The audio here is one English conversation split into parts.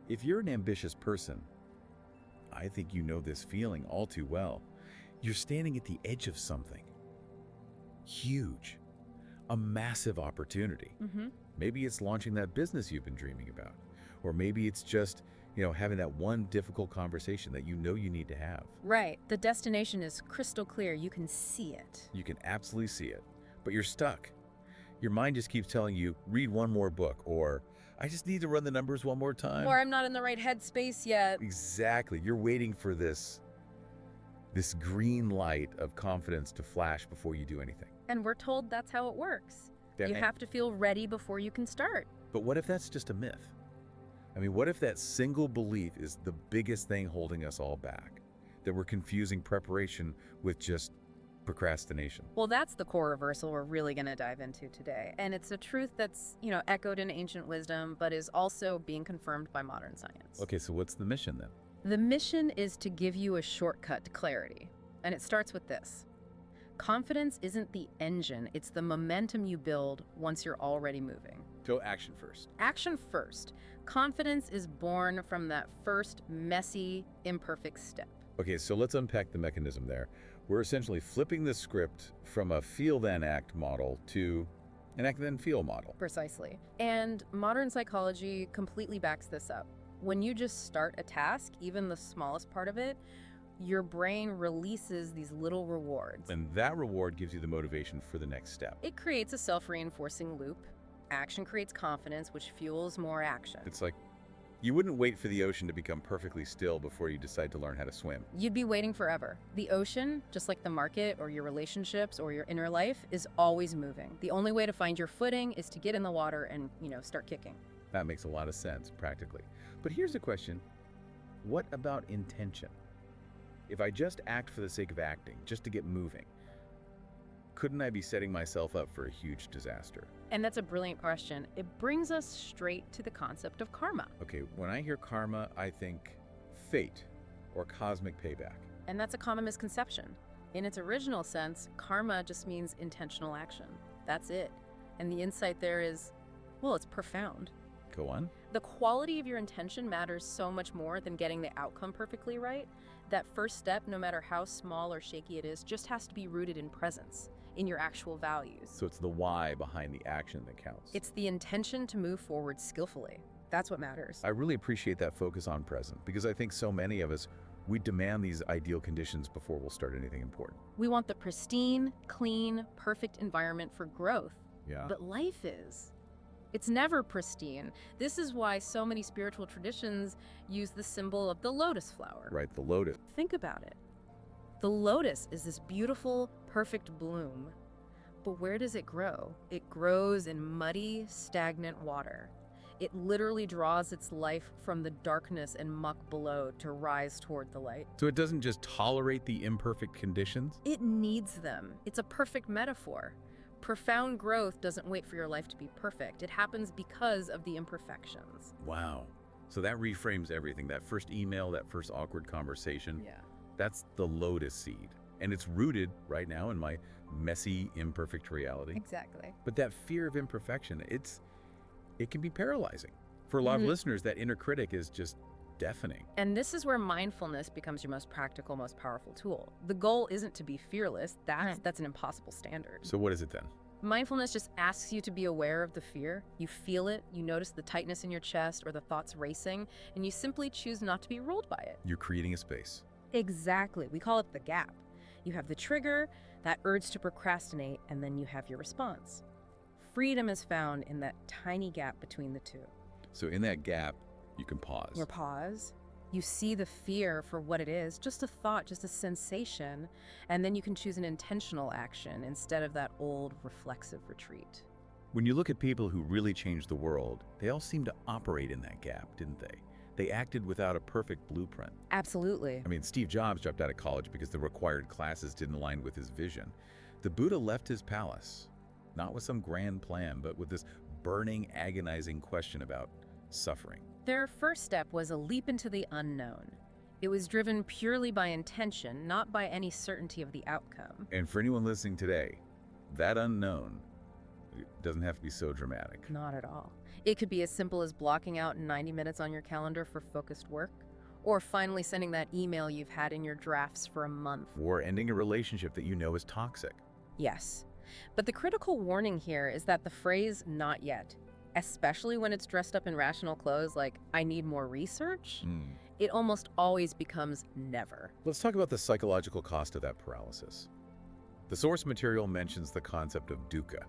If you're an ambitious person, I think you know this feeling all too well. You're standing at the edge of something huge, a massive opportunity. Maybe it's launching that business you've been dreaming about, or maybe it's just, having that one difficult conversation that you know you need to have. Right. The destination is crystal clear. You can see it. You can absolutely see it, but you're stuck. Your mind just keeps telling you, read one more book, or I just need to run the numbers one more time. Or I'm not in the right headspace yet. Exactly. You're waiting for this green light of confidence to flash before you do anything. And we're told that's how it works. That- You have to feel ready before you can start. But what if that's just a myth? I mean, what if that single belief is the biggest thing holding us all back? That we're confusing preparation with just procrastination? Well, that's the core reversal we're really going to dive into today. And it's a truth that's, echoed in ancient wisdom, but is also being confirmed by modern science. Okay, so what's the mission then? The mission is to give you a shortcut to clarity. And it starts with this. Confidence isn't the engine, it's the momentum you build once you're already moving. So action first. Action first. Confidence is born from that first messy, imperfect step. Okay, so let's unpack the mechanism there. We're essentially flipping the script from a feel then act model to an act then feel model. Precisely. And modern psychology completely backs this up. When you just start a task, even the smallest part of it, your brain releases these little rewards. And that reward gives you the motivation for the next step. It creates a self-reinforcing loop. Action creates confidence, which fuels more action. It's like you wouldn't wait for the ocean to become perfectly still before you decide to learn how to swim. You'd be waiting forever. The ocean, just like the market or your relationships or your inner life, is always moving. The only way to find your footing is to get in the water and, start kicking. That makes a lot of sense, practically. But here's a question. What about intention? If I just act for the sake of acting, just to get moving, couldn't I be setting myself up for a huge disaster? And that's a brilliant question. It brings us straight to the concept of karma. Okay, when I hear karma, I think fate or cosmic payback. And that's a common misconception. In its original sense, karma just means intentional action. That's it. And the insight there is, well, it's profound. Go on. The quality of your intention matters so much more than getting the outcome perfectly right. That first step, no matter how small or shaky it is, just has to be rooted in presence, in your actual values. So it's the why behind the action that counts. It's the intention to move forward skillfully. That's what matters. I really appreciate that focus on present, because I think so many of us, we demand these ideal conditions before we'll start anything important. We want the pristine, clean, perfect environment for growth. Yeah. But life is. It's never pristine. This is why so many spiritual traditions use the symbol of the lotus flower. Right, the lotus. Think about it. The lotus is this beautiful, perfect bloom. But where does it grow? It grows in muddy, stagnant water. It literally draws its life from the darkness and muck below to rise toward the light. So it doesn't just tolerate the imperfect conditions? It needs them. It's a perfect metaphor. Profound growth doesn't wait for your life to be perfect. It happens because of the imperfections. Wow. So that reframes everything. That first email, that first awkward conversation. Yeah. That's the lotus seed. And it's rooted right now in my messy, imperfect reality. Exactly. But that fear of imperfection, it can be paralyzing. For a lot of listeners, that inner critic is just deafening. And this is where mindfulness becomes your most practical, most powerful tool. The goal isn't to be fearless. That's an impossible standard. So what is it then? Mindfulness just asks you to be aware of the fear. You feel it, you notice the tightness in your chest or the thoughts racing, and you simply choose not to be ruled by it. You're creating a space. Exactly. We call it the gap. You have the trigger, that urge to procrastinate, and then you have your response. Freedom is found in that tiny gap between the two. So in that gap, you can pause. Or pause. You see the fear for what it is, just a thought, just a sensation, and then you can choose an intentional action instead of that old reflexive retreat. When you look at people who really changed the world, they all seem to operate in that gap, didn't they? They acted without a perfect blueprint. Absolutely. I mean, Steve Jobs dropped out of college because the required classes didn't align with his vision. The Buddha left his palace, not with some grand plan, but with this burning, agonizing question about suffering. Their first step was a leap into the unknown. It was driven purely by intention, not by any certainty of the outcome. And for anyone listening today, that unknown doesn't have to be so dramatic. Not at all. It could be as simple as blocking out 90 minutes on your calendar for focused work, or finally sending that email you've had in your drafts for a month. Or ending a relationship that you know is toxic. Yes. But the critical warning here is that the phrase "not yet," especially when it's dressed up in rational clothes like "I need more research," it almost always becomes never. Let's talk about the psychological cost of that paralysis. The source material mentions the concept of dukkha.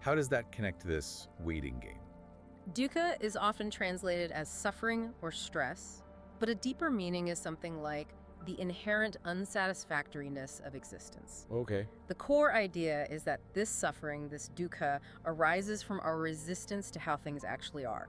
How does that connect to this waiting game? Dukkha is often translated as suffering or stress, but a deeper meaning is something like the inherent unsatisfactoriness of existence. Okay. The core idea is that this suffering, this dukkha, arises from our resistance to how things actually are.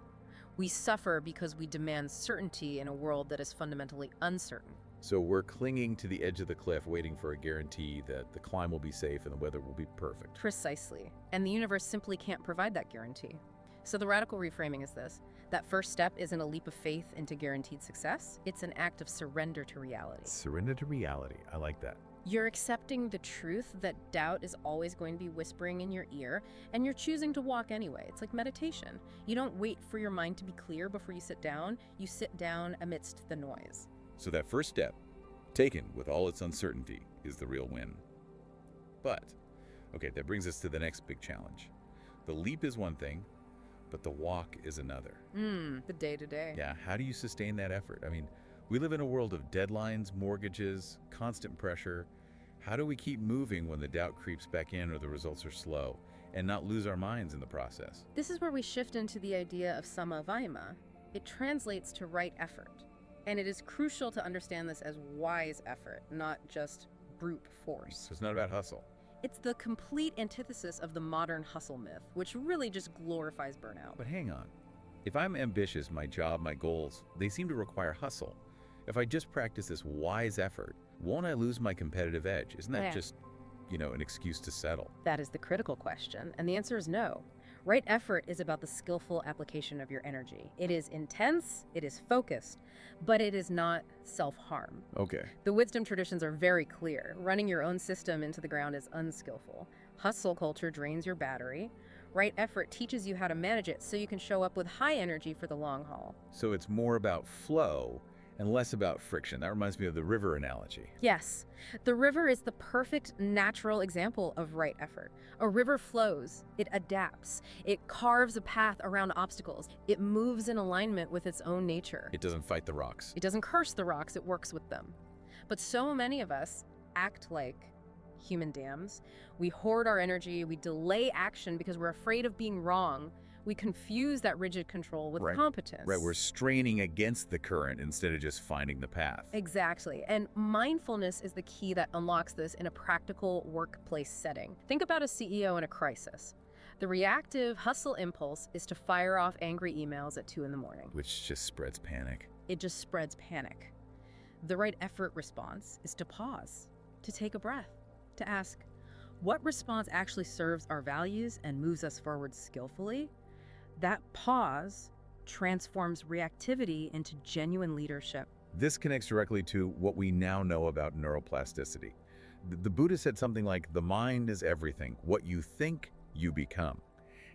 We suffer because we demand certainty in a world that is fundamentally uncertain. So we're clinging to the edge of the cliff, waiting for a guarantee that the climb will be safe and the weather will be perfect. Precisely. And the universe simply can't provide that guarantee. So the radical reframing is this. That first step isn't a leap of faith into guaranteed success. It's an act of surrender to reality. Surrender to reality. I like that. You're accepting the truth that doubt is always going to be whispering in your ear, and you're choosing to walk anyway. It's like meditation. You don't wait for your mind to be clear before you sit down. You sit down amidst the noise. So that first step, taken with all its uncertainty, is the real win. But, okay, that brings us to the next big challenge. The leap is one thing, but the walk is another. The day-to-day. Yeah, how do you sustain that effort? I mean, we live in a world of deadlines, mortgages, constant pressure. How do we keep moving when the doubt creeps back in or the results are slow, and not lose our minds in the process? This is where we shift into the idea of samavayama. It translates to right effort. And it is crucial to understand this as wise effort, not just brute force. So it's not about hustle. It's the complete antithesis of the modern hustle myth, which really just glorifies burnout. But hang on. If I'm ambitious, my job, my goals, they seem to require hustle. If I just practice this wise effort, won't I lose my competitive edge? Isn't that just, an excuse to settle? That is the critical question, and the answer is no. Right effort is about the skillful application of your energy. It is intense, it is focused, but it is not self-harm. Okay. The wisdom traditions are very clear. Running your own system into the ground is unskillful. Hustle culture drains your battery. Right effort teaches you how to manage it so you can show up with high energy for the long haul. So it's more about flow and less about friction. That reminds me of the river analogy. Yes, the river is the perfect natural example of right effort. A river flows, it adapts, it carves a path around obstacles, it moves in alignment with its own nature. It doesn't fight the rocks. It doesn't curse the rocks, it works with them. But so many of us act like human dams. We hoard our energy, we delay action because we're afraid of being wrong. We confuse that rigid control with competence. Right, we're straining against the current instead of just finding the path. Exactly. And mindfulness is the key that unlocks this in a practical workplace setting. Think about a CEO in a crisis. The reactive hustle impulse is to fire off angry emails at 2 in the morning. Which just spreads panic. It just spreads panic. The right effort response is to pause, to take a breath, to ask, what response actually serves our values and moves us forward skillfully? That pause transforms reactivity into genuine leadership. This connects directly to what we now know about neuroplasticity. The Buddha said something like, the mind is everything. What you think, you become.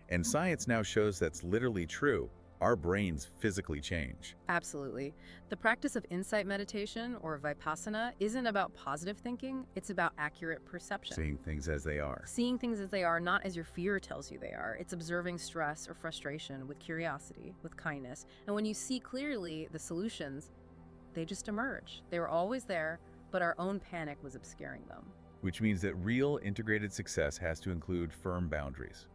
And science now shows that's literally true. Our brains physically change. Absolutely. The practice of insight meditation, or vipassana, isn't about positive thinking, it's about accurate perception. Seeing things as they are. Seeing things as they are, not as your fear tells you they are. It's observing stress or frustration with curiosity, with kindness. And when you see clearly the solutions, they just emerge. They were always there, but our own panic was obscuring them. Which means that real integrated success has to include firm boundaries.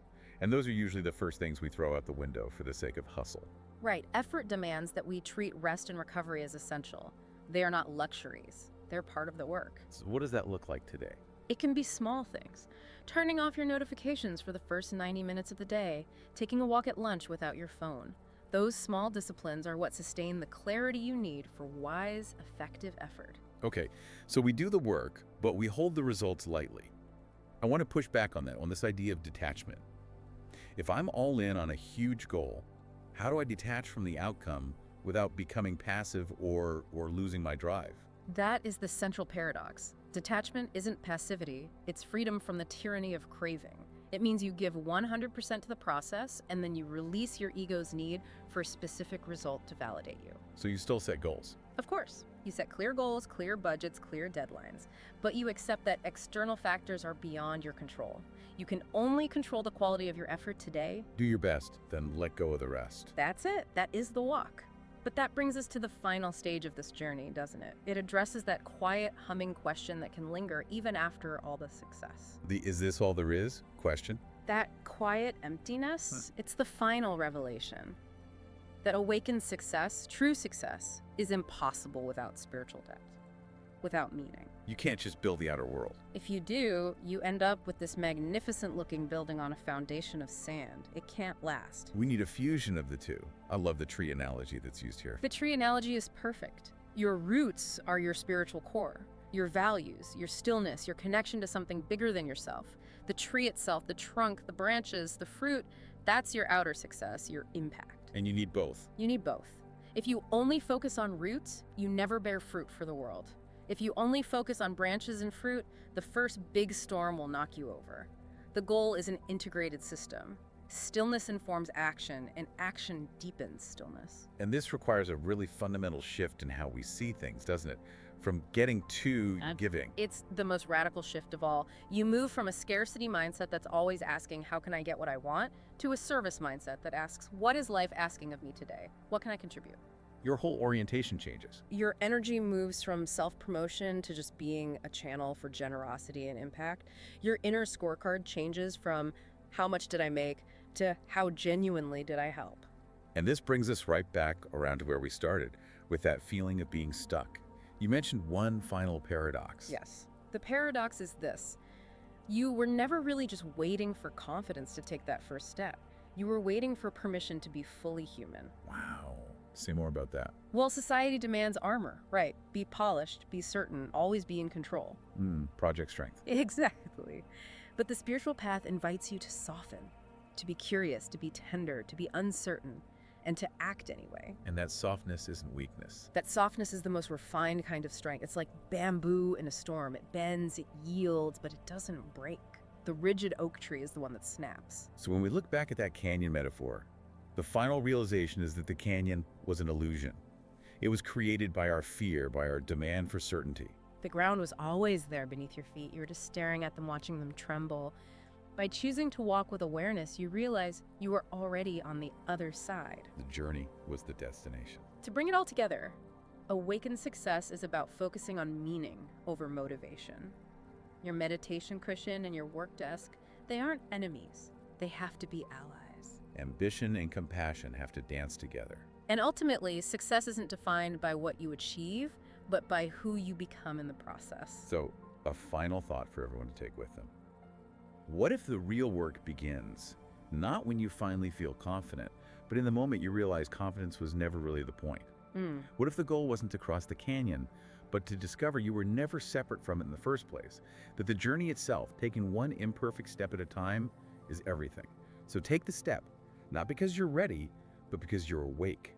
And those are usually the first things we throw out the window for the sake of hustle. Right. Effort demands that we treat rest and recovery as essential. They are not luxuries. They're part of the work. So what does that look like today? It can be small things. Turning off your notifications for the first 90 minutes of the day. Taking a walk at lunch without your phone. Those small disciplines are what sustain the clarity you need for wise, effective effort. Okay, so we do the work, but we hold the results lightly. I want to push back on that, on this idea of detachment. If I'm all in on a huge goal, how do I detach from the outcome without becoming passive or losing my drive? That is the central paradox. Detachment isn't passivity, it's freedom from the tyranny of craving. It means you give 100% to the process, and then you release your ego's need for a specific result to validate you. So you still set goals. Of course, you set clear goals, clear budgets, clear deadlines, but you accept that external factors are beyond your control. You can only control the quality of your effort today. Do your best, then let go of the rest. That's it. That is the walk. But that brings us to the final stage of this journey, doesn't it? It addresses that quiet, humming question that can linger even after all the success. The "is this all there is?" question? That quiet emptiness, it's the final revelation. That awakened success, true success, is impossible without spiritual depth, without meaning. You can't just build the outer world. If you do, you end up with this magnificent-looking building on a foundation of sand. It can't last. We need a fusion of the two. I love the tree analogy that's used here. The tree analogy is perfect. Your roots are your spiritual core, your values, your stillness, your connection to something bigger than yourself. The tree itself, the trunk, the branches, the fruit, that's your outer success, your impact. And you need both. You need both. If you only focus on roots, you never bear fruit for the world. If you only focus on branches and fruit, the first big storm will knock you over. The goal is an integrated system. Stillness informs action, and action deepens stillness. And this requires a really fundamental shift in how we see things, doesn't it? From getting to giving. It's the most radical shift of all. You move from a scarcity mindset that's always asking, how can I get what I want, to a service mindset that asks, what is life asking of me today? What can I contribute? Your whole orientation changes. Your energy moves from self-promotion to just being a channel for generosity and impact. Your inner scorecard changes from how much did I make to how genuinely did I help. And this brings us right back around to where we started, with that feeling of being stuck. You mentioned one final paradox. Yes. The paradox is this. You were never really just waiting for confidence to take that first step. You were waiting for permission to be fully human. Wow. Say more about that. Well, society demands armor, right? Be polished, be certain, always be in control. Project strength. Exactly. But the spiritual path invites you to soften, to be curious, to be tender, to be uncertain, and to act anyway. And that softness isn't weakness. That softness is the most refined kind of strength. It's like bamboo in a storm. It bends, it yields, but it doesn't break. The rigid oak tree is the one that snaps. So when we look back at that canyon metaphor, the final realization is that the canyon was an illusion. It was created by our fear, by our demand for certainty. The ground was always there beneath your feet. You were just staring at them, watching them tremble. By choosing to walk with awareness, you realize you were already on the other side. The journey was the destination. To bring it all together, awakened success is about focusing on meaning over motivation. Your meditation cushion and your work desk, they aren't enemies. They have to be allies. Ambition and compassion have to dance together. And ultimately, success isn't defined by what you achieve, but by who you become in the process. So, a final thought for everyone to take with them. What if the real work begins, not when you finally feel confident, but in the moment you realize confidence was never really the point? What if the goal wasn't to cross the canyon, but to discover you were never separate from it in the first place? That the journey itself, taking one imperfect step at a time, is everything. So take the step, not because you're ready, but because you're awake.